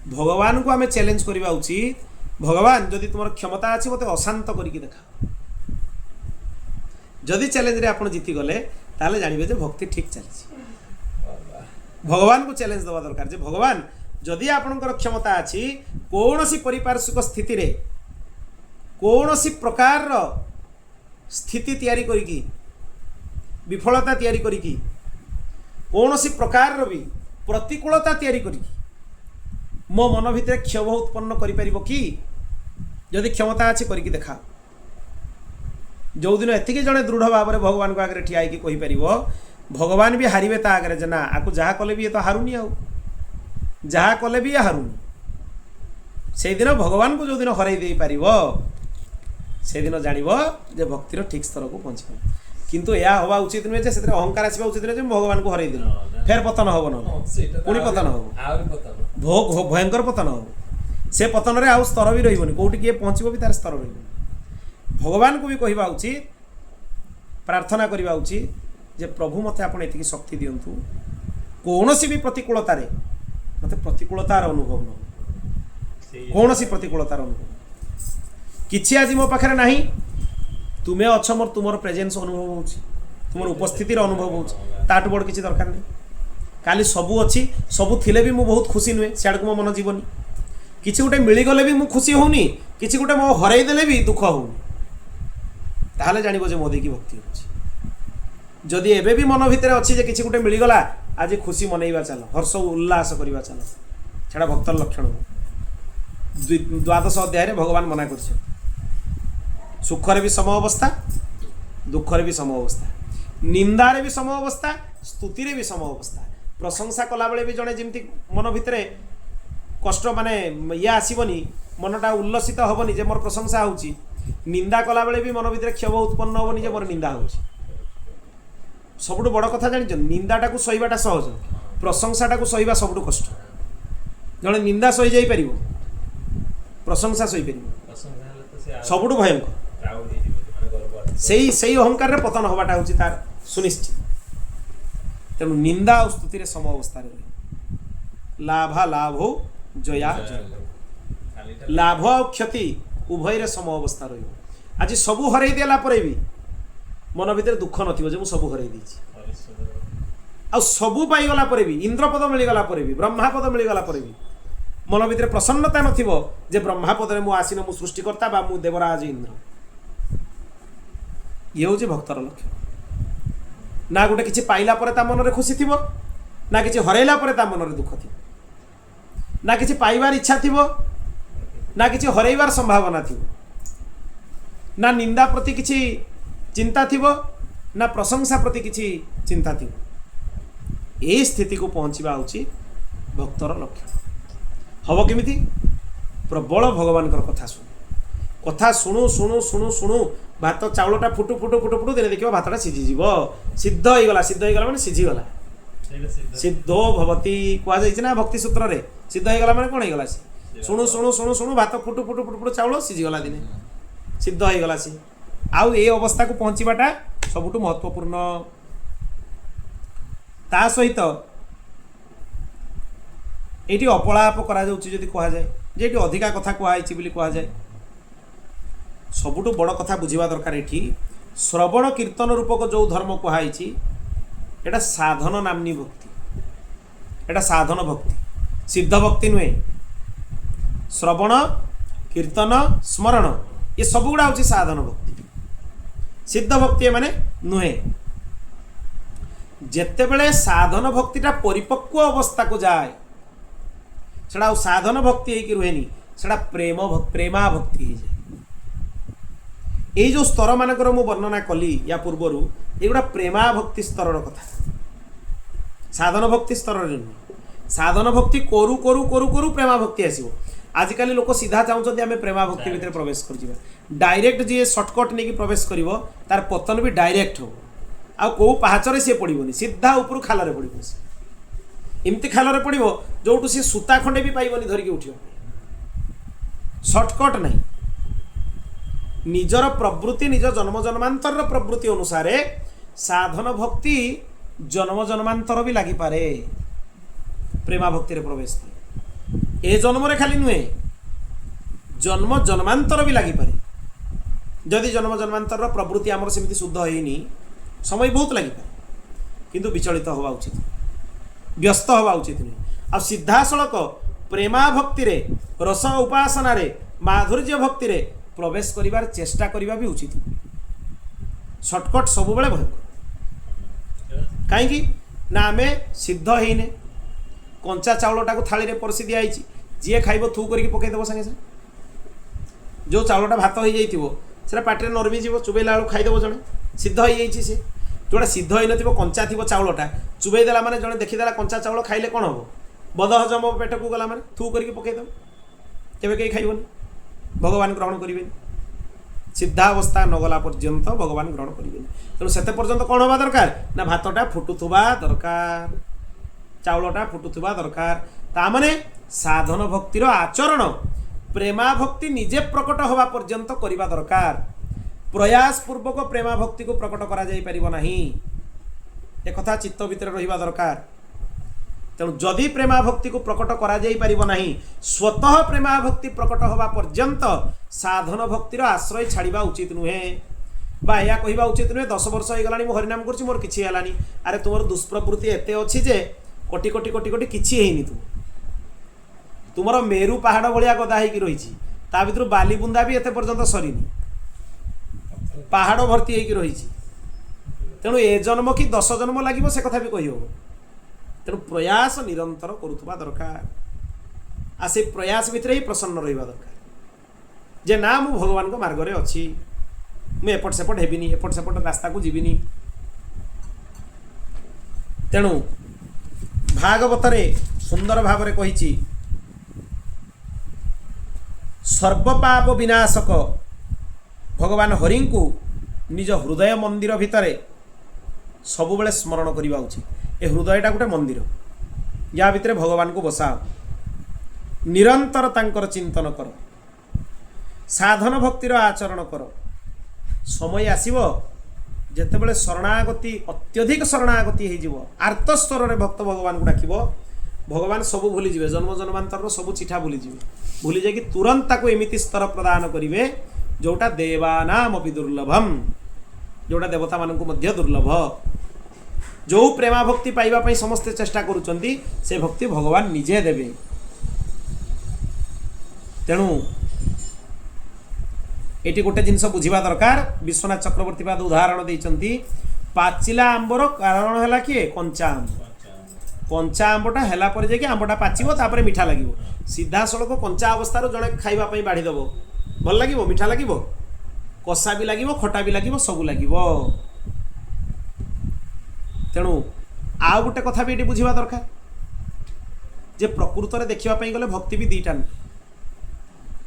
भगवान को आमे चैलेंज करिबा उचित भगवान जदि तुम क्षमता अच्छी मत अशांत करके देखा जदि चैलेंज रे आपण जीति गले ताले जानिबे जे भक्ति ठीक चली भगवान को चैलेंज दवा दरकार जे भगवान जदि आपणकर क्षमता अच्छी कौन सी परिपार्श्विक स्थिति रे कौन सी प्रकार स्थिति तैयारी करिकी विफलता तैयारी करिकी कौन सी प्रकार भी प्रतिकूलता तैयारी करिकी मो मन भितर क्षोभ उत्पन्न करि परिबो कि जदि क्षमता अच्छी करके देखा जो दिन एतिके जड़े दृढ़ भाव में भगवान को आगे ठिया होगी कहीपर भगवान भी हारे ता आगे जे ना आपको जहाँ कले भी ये तो हारुनी आउ जहाँ कले भी ये हारुनी से दिन भगवान को जो दिन हरई दे पार से दिन जान जे भक्तिर ठीक स्तर को पहुँच किंतु यह हवा उचित नुहे से अहंकार आसवा उचित नुहे भगवान को हरई देलु फेर पतन हम ना पुणी पतन हम भयंकर पतन हम से पतन रे आउ स्तर भी रही कौटी किए पहुँचब भी तार स्तर रही भगवान को भी कहवा उचित प्रार्थना करवा उचित जे प्रभु मते आपण एतिकी शक्ति दियंतु कौन सी भी प्रतिकूलतार मते प्रतिकूलतार अनुभव न कौन सी प्रतिकूलतार अनुभव किछि आज मो पाखरे नाही तुम्हें अच्छ मोर तुमर प्रेजेन्स अनुभव हो तुम उपस्थिति अनुभव हो ताटू बड़ किसी दरकार नहीं काली सबू अच्छी सबू थिले भी मु बहुत खुशी नुहे सियाड़ को मो मन जीवनी किसी गोटे मिलगले भी मु खुशी होनी किसी गोटे मो हरई देले भी दुख होनी ताहले जानिबो जे मोदी की भक्ति होची जदि एबे भी मन भितर अच्छी जे किसी गोटे मिलगला आज खुशी मनैबा चलो हर्ष उल्लास करवा चलो छाड़ा भक्तर लक्षण द्वादश अध्याय भगवान मना कर सुखरे भी सम अवस्था दुखरे भी सम अवस्था निंदारे भी सम अवस्था स्तुति भी सम अवस्था प्रशंसा कला बेले भी जड़े जमी मन भितर कष्ट माने ये आसबनी मनटा उल्लसित हेनी जे मोर प्रशंसा होची निंदा कला बेले भी मन भितर क्षोभ उत्पन्न हेनी जे मोर निंदा होची सबुठु बड़ कथा जान निंदाटा को सहीबाटा सहज प्रशंसाटा को सहीबा सबुठु कष्ट जड़े निंदा सही जाई परिबो प्रशंसा सही परिबो सबुठु भयंकर से अहंकार रे पतन हवाटा होची तार सुनिश्चित तेणु निंदा और स्तुति रे सम अवस्था रे लाभा लाभो जया जय लाभ और क्षति उभय रे सम अवस्था रही आज सबू हरई देला परे भी मन भीतर दुख नथिबो जे मु सबू हरई देछि आ सबू पाई गला परे भी इंद्रपद मिली गला परे भी ब्रह्मापद मिली गला परे भी मन भीतर प्रसन्नता नथिबो जे ब्रह्मापद रे मु आसीन मु सृष्टिकर्ता बा मु देवराज इंद्र ये हूँ भक्तर लक्ष्य ना गोटे किसी पाइला परे ता मन रे खुशी थिबो ना किसी हरैला परे ता मन रे दुख थिबो ना किसी पाइबार इच्छा थिबो ना किसी हरैबार संभावना थिबो ना निंदा प्रति किसी चिंता थिबो ना प्रशंसा प्रति किसी चिंता थिबो यही स्थिति को पहुँचवा उचित भक्तर लक्षण हम केमिति प्रबल भगवान कथा शुण कथा शुणु शुणु शुणु शुणु भात चाउलटा फुटु फुटु फुटु फुटु दिन देखिए भातटा सिझीज सिद्ध होगा सिद्ध होगा मैंने सिझीगला सिद्धो भवती कहुई ना भक्ति सूत्र रे सिद्ध होगा मैंने कौन होगा शुणु शुणु शुणु शुणु भात फुटु फुटु फुटु फुटु चाउल सिझीगला दिने सिद्ध होगा सी आउ ए अवस्था को पहुँचवाटा सबुठु महत्वपूर्ण ता सहित ये अपलाप करा कह जाए जे अधिका कथा कहुई कहुए सबुठु बड़ कथा बुझा दरकार ये श्रवण कीर्तन रूपक जो धर्म कहुई एटा साधन नामनी भक्ति एटा साधन भक्ति सिद्ध भक्ति नुहे श्रवण कीर्तन स्मरण ये सब गुड़ा हूँ साधन भक्ति सिद्ध भक्ति माने नुहे जेते बेले साधन भक्तिटा परिपक्व अवस्था को जाए सेटा साधन भक्ति है कि रुहेनी सेटा प्रेमा भक्ति है ये जो स्तर मानकर मु वर्णना कली या पूर्वर एगुड़ा प्रेमा भक्ति स्तर कथा साधन भक्ति स्तर साधन भक्ति करू करू करू करू प्रेमा भक्ति आसो आजिकल लोक सीधा चाहते आम प्रेमा भक्ति भितर प्रवेश कर डायरेक्ट जी सर्टकट नहीं प्रवेश कर तार पतन भी डायरेक्ट हो आ कौ पहाचरे सी पड़ोनी सीधा ऊपर खाल पड़ो एमती खाल पड़ो जो सी सूता खंडे भी पाइबनी धरिकी उठ सर्टकट नहीं निजर प्रवृत्ति निज जन्म जन्मांतर प्रवृत्ति अनुसार साधन भक्ति जन्म जन्मांतर भी लगी पारे प्रेमा भक्ति रे प्रवेश ए जन्म रे खाली नुहे जन्म जन्मांतर भी लगी पारे जदि जन्म जन्मांतर प्रवृत्ति आमर सेमती शुद्ध होनी समय बहुत लगी पारे किंतु विचलित हवा उचित व्यस्त हवा उचित नहीं आ सीधा सड़क प्रेमा भक्ति रे रस उपासना रे माधुर्य भक्ति रे प्रवेश करिवार चेष्टा करिवा भी उचित शॉर्टकट सब बेले भय कहीं ना आम सिद्ध होने कंचा चाउलटा को थाली परसी दिखाई जी खाइब थू करके पकईदेव सागे सागे जो चाउलटा भात हो जाइए पाटे नरमी जीव चुबेला बेलू खाईदेव जड़े सिद्ध हो जाइए सी जोड़ा सिद्ध हो न कंचा थी चाउलटा चुबईदेला मैंने जड़े देखीदेला कंचा चाउल खाइले कौन हम बद हजम पेट को गला मैंने थू करके पकईदेव केवे कहीं खाइबनी भगवान ग्रहण करेंगे सीधा अवस्था न गला पर्यंत भगवान ग्रहण करेंगे तेणु से पर्यंत कौन हवा दरकार ना भातटा फुटुवा दरकार चाउलटा फुटुवा दरकार तामाने साधन भक्तिर आचरण प्रेमा भक्ति निजे प्रकट हवा पर्यंत करवा दरकार प्रयास पूर्वक प्रेमा भक्ति को प्रकट करा जाई परिबो नाही एक कथा चित्त भितर रहिबा दरकार तेणु जदि प्रेमा भक्ति को प्रकट करा जाई परिबो नाही स्वतः प्रेमा भक्ति प्रकट हवा पर्यंत साधन भक्तिर आश्रय छाड़िबा उचित नुहे बा या कहिबा उचित नुहे 10 वर्ष हो गलानी मो हरिनाम करछि मोर किछि हलानी अरे तुमर दुष्प्रवृत्ति एते अछि जे कोटि कोटि कोटि कोटि किछि हेनी तुमर मेरु पहाड़ भलिया गदा हेकी रहिछि ता भितर बाली बुंदा भी एते पर्यंत सरीनी पहाड़ भर्ती हेकी रहिछि तेणु ए जन्म कि 10 जन्म लागिबो से कथा भी कहि हो तेणु प्रयास निरंतर करुवा दरकार आ से प्रयास भितर ही प्रसन्न रहिबा दरकार जे ना मु भगवान को मार्ग रे अछि मु एपट सेपट हेबिनी एपट सेपट रास्ता को जीविनी तेणु भागवत रे सुंदर भाव रे कहिछि सर्वपाप विनाशक भगवान हरि को निज हृदय मंदिर भितरे सबु बेले स्मरण करवा उचित ए हृदयटा गोटे मंदिर या भितर भगवान को बसाओ निरंतर तांकर चिंतन कर साधन भक्तिर आचरण कर समय आसीबो जेतेबेले शरणागति अत्यधिक शरणागति हो आर्त स्तर रे भक्त भगवान को डाकिबो भगवान सब भूली जिवे जन्म जन्मांतर सब चिठा भूली जिवे भूली जाकि तुरंत ताको एमिति स्तर प्रदान करिवे जोटा देवानाम अपि दुर्लभम जोटा देवता माननकु मध्य दुर्लभ जो प्रेमा भक्ति पाइबा पई समस्त चेष्टा करूचंती से भक्ति भगवान निजे देवे तेणु एटी गोटे जिनस बुझिबा दरकार विश्वनाथ चक्रवर्ती बाद उदाहरण देइचंती पाचिला आंबर कारण हैला किए कंचा आंबटा हैला पर जे कि आंबटा पाचिबो तापरे मीठा लागिबो सीधा सड़क कंचा अवस्था जड़े खाइबा पई बाढ़ी देबो भल लागिबो मीठा लागिबो कषा भी लागिबो खटा भी लागिबो सबु लागिबो तेणु आ गोटे कथा भी ये बुझा दरकार जे प्रकृत में देखा गले भक्ति भी दीटा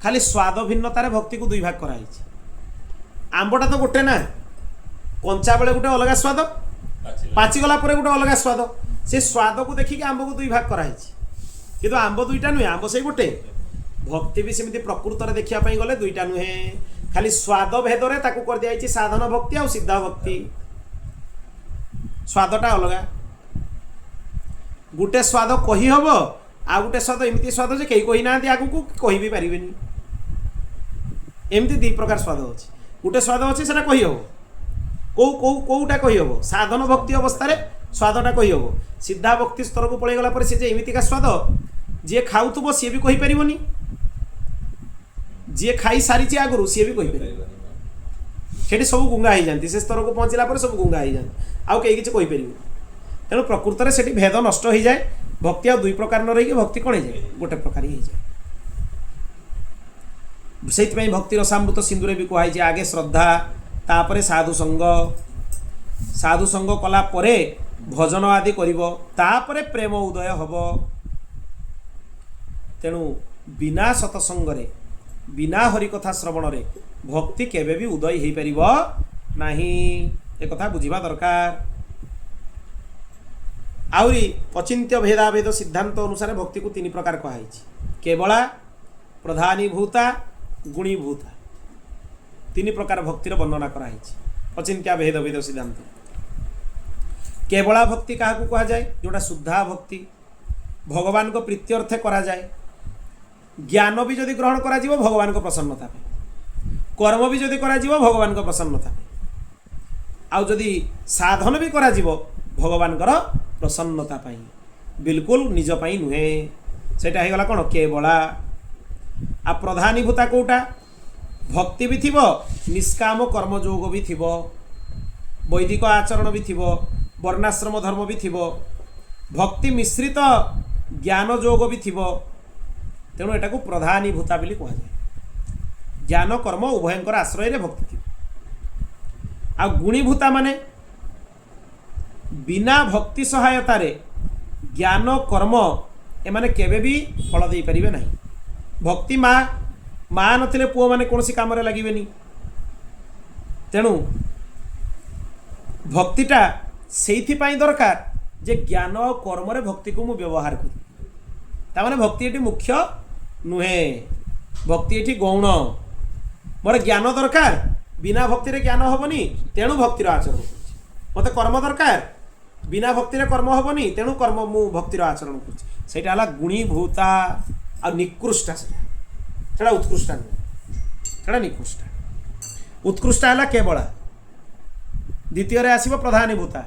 खाली स्वाद भिन्नतार भक्ति को दुई भाग कराई। आंबटा तो गोटे ना, कंचा बेले गोटे अलग स्वाद, पाचिगला गोटे अलग स्वाद, से स्वाद को देखिए आंब को दुई भाग कराई। किंतु आंब दुईटा नुहे, आंब से गोटे। भक्ति भी सेमती प्रकृत देखापी गले दुईटा नुहे, खाली स्वाद भेदरे ताकू कर दिया साधन भक्ति आ सिद्धा भक्ति। स्वादटा अलग, गोटे स्वाद कही हम, आ गोटे स्वाद एमती स्वाद जे कहीं कही ना आगू को कही भी पारे। एमती दी प्रकार स्वाद अच्छे, गोटे स्वाद अच्छे से कही हम, कौटा कही हम, साधन भक्ति अवस्था स्वादटा कही हम। सिद्धा भक्ति स्तर को पलैगला पर से एमतीका स्वाद जी खाऊ सी भी कही पारिबनी, जी खाई सारी आगु सी भी कही पार। सब गुंगा हो जाती, से स्तर को पहुँचला पर सब गुंगा हो जाती, आउ कहीं किसी कही पार। तेणु प्रकृत में से भेद नष्ट हो जाए। भक्ति आ दुई प्रकार न रही भक्ति कौन जाए, गोटे प्रकार ही जाए। से भक्ति रसामृत सिंधु भी कहुई आगे श्रद्धा, तापरे साधु संग, साधु संग कला परे भजन आदि करिवो, तापरे प्रेम उदय हब। तेणु बिना सतसंग रे, बिना हरिकथा श्रवण रे भक्ति केबे भी उदय हो पारिबो नाही। एक कथा बुझिबा दरकार। आउरी अचिंत्य भेदाभेद सिद्धांत अनुसार भक्ति को तीन प्रकार कहुई, केवला, प्रधानीभूता, गुणीभूता। तीन प्रकार भक्तिर वर्णना कराई अचिंत्य भेद सिद्धांत। केवला भक्ति क्या कहा जाए, जोटा शुद्धा भक्ति, भगवान को प्रीत्यर्थे करा जाए। ज्ञान भी जदि ग्रहण करा जीवो भगवान को प्रसन्नता पे, कर्म भी जदि करा जीवो भगवान को प्रसन्नता पे, आउ जदि साधन भी करा जीवो भगवान कर प्रसन्नता पाई, बिल्कुल निज पाई नुहे। सेटा हे गला कोन केवला। आ प्रधानीभूता कोटा, भक्ति भी थिबो, निष्काम कर्म जोग भी थिबो, वैदिक आचरण भी थिबो, वर्णाश्रम धर्म भी थिबो, भक्ति मिश्रित ज्ञान जोग भी थिबो। तेणु एटा को प्रधानीभूता बोली कहा जाए। ज्ञान कर्म उभयंकर आश्रय रे भक्ति थी। आ गुणीभूता माने बिना भक्ति सहायता रे ज्ञान कर्म एमाने केबे भी फल दे परिबे नहीं। भक्ति माँ नथिले पुओ माने कोनसी काम रे लागिबेनी। तेणु भक्तिटा सेइथिपाई दरकार जे ज्ञान और कर्म रे भक्ति को मु व्यवहार करी। तामाने भक्ति एटी मुख्य नुहे, भक्ति एटी गौण। मोर ज्ञान दरकार, बिना भक्ति रे ज्ञान हबनी, तेणु भक्तिर आचरण करूछि। मते कर्म दरकार, बिना भक्ति रे कर्म हबनी, तेणु कर्म मु भक्तिर आचरण करूछि। सेटा हला गुणीभूता आ निकृष्टा। सेटा उत्कृष्टा नुहे, सेटा निकृष्टा। उत्कृष्टा हला केवला, द्वितीय रे आसीबो प्रधानीभूता,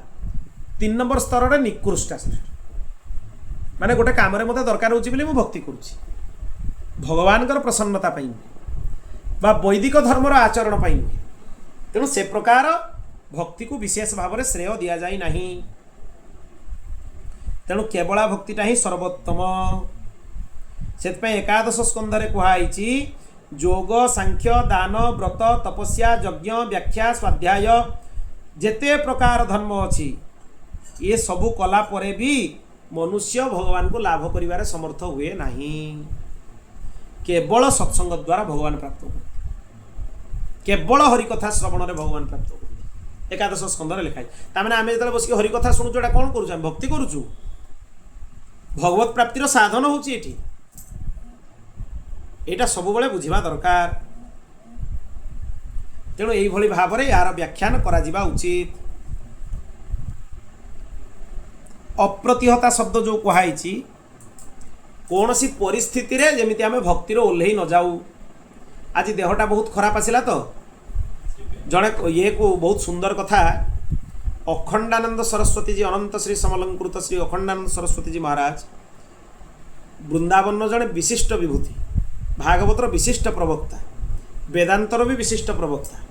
3 नंबर स्तर रे निकृष्टा। माने गोटे काम रे मते दरकार होछि बोली मु भक्ति करूछि, भगवान कर प्रसन्नता पाई बा वैदिक धर्मर आचरण पाई। तेणु से प्रकार भक्ति को विशेष भाव में श्रेय दि जाए नहीं। तेणु केवला भक्तिटा ही सर्वोत्तम। से एकादश स्कंधरे कहुई जोग, सांख्य, दान, व्रत, तपस्या, यज्ञ, व्याख्या, स्वाध्याय जेते प्रकार धर्म अच्छी ये सबू कला परे भी मनुष्य भगवान को लाभ करिवारे समर्थ हुए नहीं। केवल सत्संग द्वारा भगवान प्राप्त हो, केवल हरिकथा श्रवण रे भगवान प्राप्त हो। एकादश स्कंधरे लिखाई तामें आम जो बस हरिकथा शुणुचु एटा कौन करूँ, भक्ति करूँ, भगवत प्राप्तिर साधन होची एठी। एटा सब बेले बुझिबा दरकार। तेणु यही भली भाव में यार व्याख्यान करा जिबा उचित। अप्रतिहता शब्द जो कहुई कौन सी परिस्थिति रे जेमिति आमे भक्ति रो ओल्हेई न जाऊ। आज देहटा बहुत खराब आसिला तो जड़े ये को बहुत सुंदर कथा अखंडानंद सरस्वती जी, अनंत श्री समलंकृत श्री अखंडानंद सरस्वती जी महाराज वृंदावन जड़े विशिष्ट विभूति, भागवतर विशिष्ट प्रवक्ता, वेदांतर भी विशिष्ट प्रवक्ता।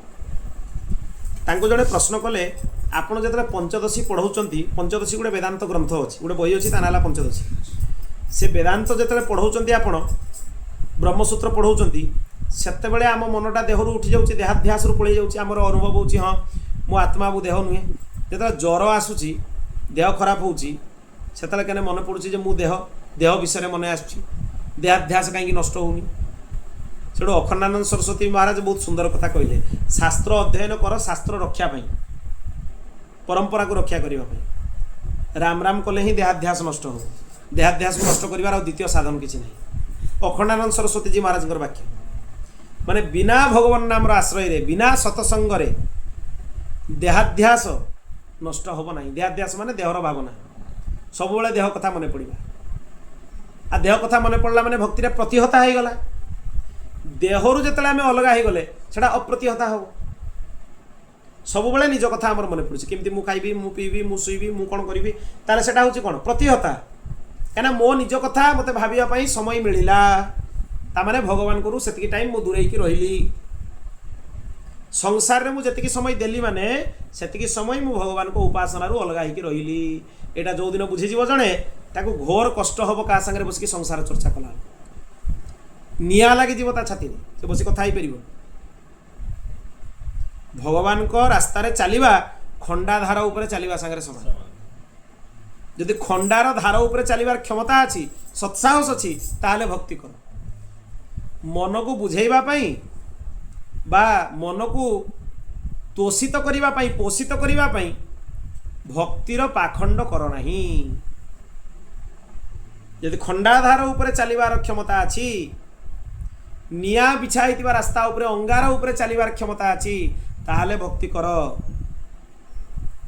तांको जड़े प्रश्न कले आपण जो पंचदशी पढ़ाऊँच, पंचदशी गोटे वेदांत ग्रंथ अच्छी, गोटे बही अच्छी ताना पंचदशी। से वेदांत जो पढ़ाऊँच आपण ब्रह्मसूत्र पढ़ाऊँच, सेते बेले आम मनटा देहरु उठी जाऊँच, देहाध्यास पलि जाऊँच, आमर अनुभव होची हाँ मो आत्मा बो देह नुहे। जो ज्वर आसूची, देह खराब होची, सेतले केने मन पड़ुची जे मु देह विषय मन आसुची, देहाध्यास कहीं नष्ट होनी। सेठू अखंडानंद सरस्वती महाराज बहुत सुंदर कथा कहले, शास्त्र अध्ययन कर शास्त्र रक्षा पाई, परंपरा को रक्षा करने पाई। राम राम कले ही देहाध्यास नष्ट हो, देहाध्यास को नष्ट करार द्वितीय साधन किसी ना। अखंडानंद सरस्वती जी महाराज वाक्य माने बिना भगवान नाम आश्रय रे, बिना सतसंग रे देहाध्यास नष्ट हम ना। देहाध्यास माने देहर भावना, सब बेले देह कथा मन पड़ा, आ देह कथा मन पड़ला माने भक्ति प्रतिहता हो गला। देहरु जिते आम अलग हो गले सेटा अप्रतिहता हम। सब बेले निज कथा आमर मन पड़े, केमती मु खाइबी, मु पीबी, मु शुइबी, मु कौन करी, ताले सेटा होची कौन प्रतिहता। कहीं मो निज कथा मत भाविया समय मिलला, तामाने भगवान को सेतिकी टाइम मु दूरे की रहिली। संसार रे मु जेतिकी समय देली माने सेतिकी समय मु भगवान को उपासना रु अलग होइकी रहिली। एटा जो दिन बुझी जीव जणे ताको घोर कष्ट हबो का संगे बसिकी संसार चर्चा कला, निया लागी जीव ता छाती रे, से बसी कथा ही परिबो। भगवान को रास्ता रे चलीबा खंडा धार ऊपर चलीबा संगे समान। जदि खंडार धार ऊपर चलीबार क्षमता अछि, सत्साहस अछि, ताले भक्ति कर। मन को बुझेइबा पई बा मन को तोषित करिबा पई, पोषित करिबा पई भक्तिर पाखंड कर नाही। यदि खंडाधार ऊपर चलीबार क्षमता अछि, निया बिछाइतिबा रास्ता ऊपर अंगार ऊपर चलीबार क्षमता अछि, ताले भक्ति कर।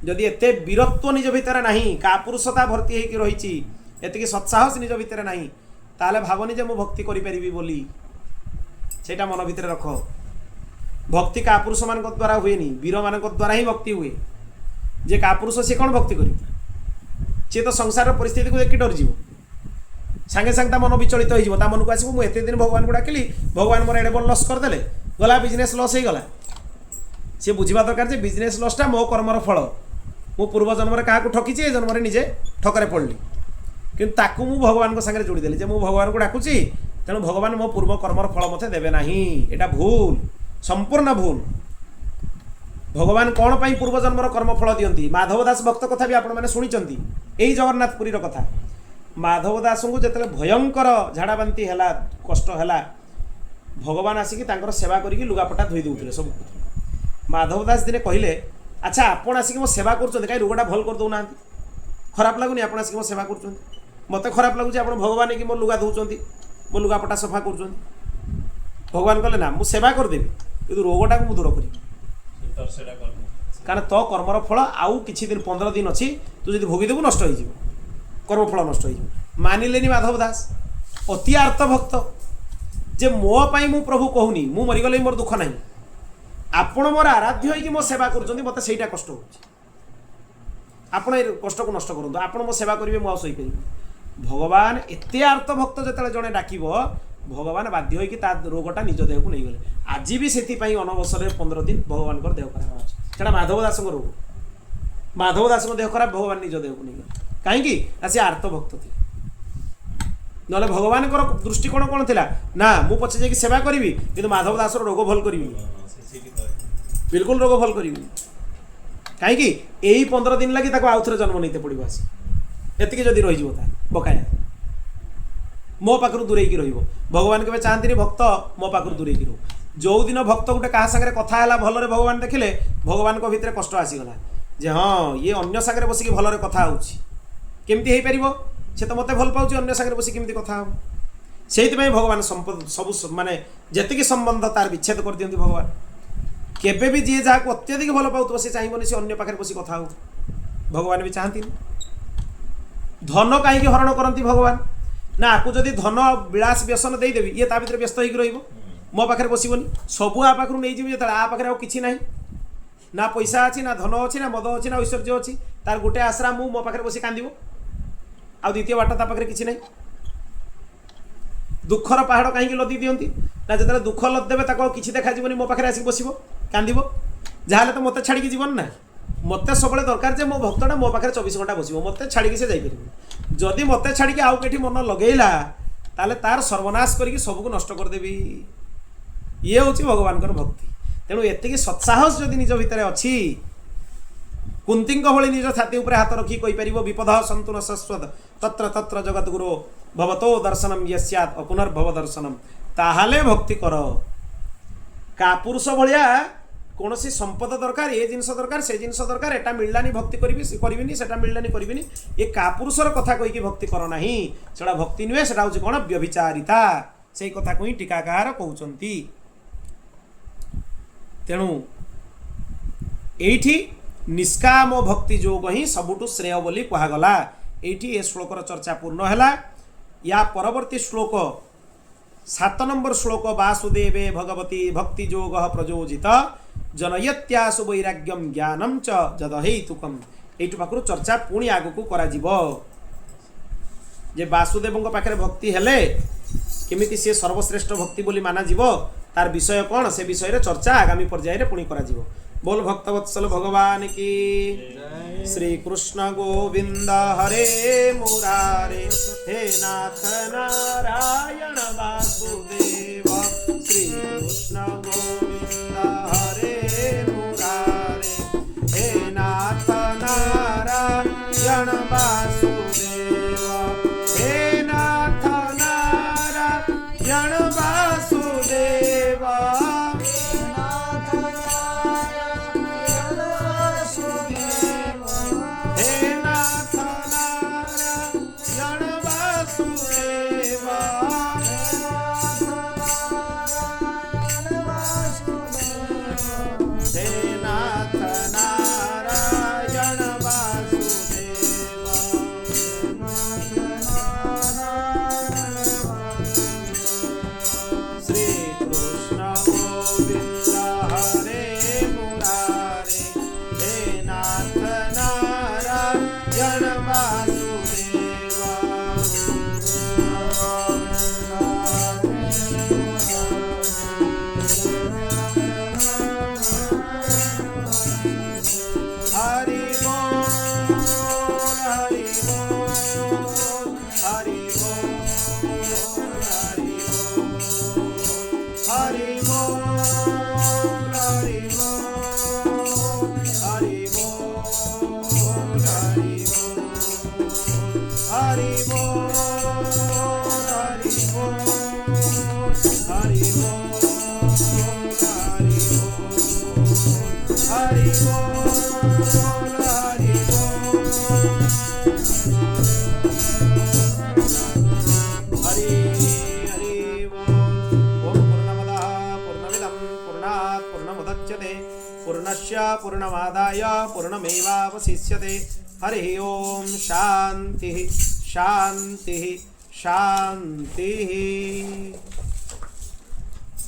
जदि एते वीरत्व निज भितर नाही, कापुरुषता भर्ती होइकी रहिछि, एतिकी सत्साहस निज भितर नाही, ताले भावनी जे मु भक्ति करि परिबी बोली, सेटा मन भितर रख। भक्ति कापुरुष मान द्वारा हुएनी, वीर मान द्वारा ही भक्ति हुए। जे कापुरुष से कौन भक्ति कर, सी तो संसार परिस्थिति को देखी डर जीव, सांगे सांगे मन विचलित हो, मन को आसो मुझे दिन भगवान को डाकिली, भगवान मोर एडे बड़ लस करदे, गला बिजनेस लस हो गला। सी बुझा दरकार जे बिजनेस लसटा मो कर्मर फल, मु पूर्व जन्म क्या ठकी, ए जन्म निजे ठकरे पड़ली, कि ताकू मु भगवान को संगे जोड़ीदेली जे मु भगवान को डाकुची, तेणु भगवान मो पूर्व कर्मर फल मते देवे नाही। एटा भूल, संपूर्ण भूल। भगवान कौन पाई पूर्व जन्मर कर्म फल दियंती। माधव दास भक्त कथा भी आपण माने सुनिचंती, एही जगन्नाथपुरी रो कथा। माधव दास को जतले भयंकर झाड़ा बांती हैला, कष्ट हैला, भगवान आसिकी तांकर सेवा करिकी लुगापटा धोई दउथिले सब। माधव दास दिने कहिले, अच्छा आपण आसिकी मो सेवा करछन, काई रोगटा भल कर दउ नांती, खराब लागुनी आपण आसिकी मो सेवा करछन, मते खराब लागुची आपण भगवान की मो लुगा धोउचंती, मो लुगापटा सफा करछन। भगवान कहले ना मु सेवा कर देबी, किंतु रोगटा को मु दूर करी, कारण तो कर्मर फल आउ किछि दिन 15 दिन अछि, तू जदि भोगी देबु नष्ट हो जिवो, कर्मफल नष्ट हो जिवो। मानिलेनी माधव दास अति आर्त भक्त, जे मो पाई मु प्रभु कहूनी, मु मरी गले मोर दुख नाही, आपण मोर आराध्य होई कि मो सेवा करछंती, मते सेईटा कष्ट होछि, आपण ए कष्ट को नष्ट करंतु, आपण मो सेवा करिवे मु आ सही परिबे। भगवान एते आर्त भक्त जतले जणे डाकिबो, भगवान बाध्य होई कि ता रोगटा निज देह को नहीं गले। आज भी सेति पई अनवसर 15 दिन भगवान कर देह खराब अछि, सेटा माधव दास को रोग। माधव दास को देह खराब, भगवान निज देह को नहीं गले, काहे कि आसी आर्त भक्त थी। नले भगवान कर दृष्टिकोण कोन थिला ना, मु पछे जे कि सेवा करिवि, किंतु माधव दास रो रोग भल करिवि, बिल्कुल रोग भल करिवि। काहे कि एही 15 दिन लागि ताको आउथरे जन्म नैते पड़िबो। आसी एतिके जदि रहि जिवो ता बकाया, मो पाखरु दूरेकी रहिबो। भगवान केबे चाहंतिनी भक्त मो पाखरु दूरेकी रहो। जो दिन भक्त गोटे कहा सागरे कथा हैला भलरे, भगवान देखिले, भगवान को भितर कष्ट आसीगला जे हाँ ये अन्य सागरे बसिकी भलरे कथा होउछि, केमती हेई परिबो, से तो मते भल पाउछि, अन्य सागरे बसि केमती कथा हो। सेहित में भगवान संपद सब माने जेतिकी संबंध तार विच्छेद कर दियंती। भगवान केबे भी जी जहाँ को अत्यधिक भल पाउथबो, से चाहिबोनी से अन्य पाखरे बसि कथा हो। भगवान भी चाहती धन कहीं हरण करती भगवान ना, आपको जदि धन विलास व्यसन देदेवी, ये ता भीतर व्यस्त होकर रहिबो, मो पाखे बसबनी, सबू आ पाखु नहीं जीव, आ पाखे आ किछि नाही, ना पैसा अच्छी, ना धन अच्छी, ना मद अच्छी, ना ऐश्वर्य अच्छी, तार गोटे आश्रा मु मो पाखे बसी कांदिबो, आ द्वितीय बाट ता पाखे किछि नाही। दुखर पहाड़ कहीं लदी दियंती ना, जतले दुख लदेबे ताको किछि देखा जीवनी, मो पाखे आसिक बसिबो कांदिबो, जाहाले तो मते छाड़ी जीवन ना। मते सबले दरकार जे मो भक्तटा मो पाखे 24 घंटा बसिबो, मते छाड़ी से जाई परिबो। जदि मते छाड़ी आउ केठी मन लगेला, ताले तार सर्वनाश करिक सबको नष्ट कर देबी। ये होची भगवान कर भक्ति। तेणु एतिकी सत्साहस जदि निज भितर अछि, कुंती भली निज छाती उपरे हाथ रखी कहि परिबो, विपद सन्तु न शश्वत तत्र तत्र जगत गुरो भवतो दर्शनम यस्यात् अपुनर्भव दर्शनम, ताहाले भक्ति कर। कापुरुष भाया कौन सी संपद दरकार, ये जिनस दरकार, से जिनस दरकार, एटा मिललानी भक्ति करी सेटा मिललानी करी, ये कापुरुषर कथा कहीकि भक्ति कर ना, सेटा भक्ति नुहे, सेटा हूँ कौन व्यभिचारिता, से कथा को ही टीकाकार कहउचंती। तेणु एठी निष्काम भक्ति जोग ही सबुठु श्रेय बोली कहगला। एठी ए श्लोकर चर्चा पूर्ण है। या परवर्ती श्लोक 7 नंबर श्लोक वासुदेवे भगवती भक्ति जोग प्रयोजित जनयत्यासु वैराग्यम ज्ञानम च जदहेतुकम। एठु पाखरु चर्चा पुणी आगकू करा जीवो जे वासुदेवଙ୍କ पाखरे भक्ति हेले केमिति से सर्वश्रेष्ठ भक्ति बोली माना जीवो, तार विषय कौन से विषय रे चर्चा आगामी पर्याय रे पुणी करा जीवो। बोल भक्तवत्सल भगवान की। श्री कृष्ण गोविंद हरे मुरारे, हे नाथ नारायण वासुदेव। श्री कृष्ण गोविंद हरे मुरारे, हे नाथ नारायण वासुदेव, हे नाथ नारायण वासुदेव। पूर्णमादाय पूर्णमेवावशिष्यते। हरि ओम शांति शांति शांति।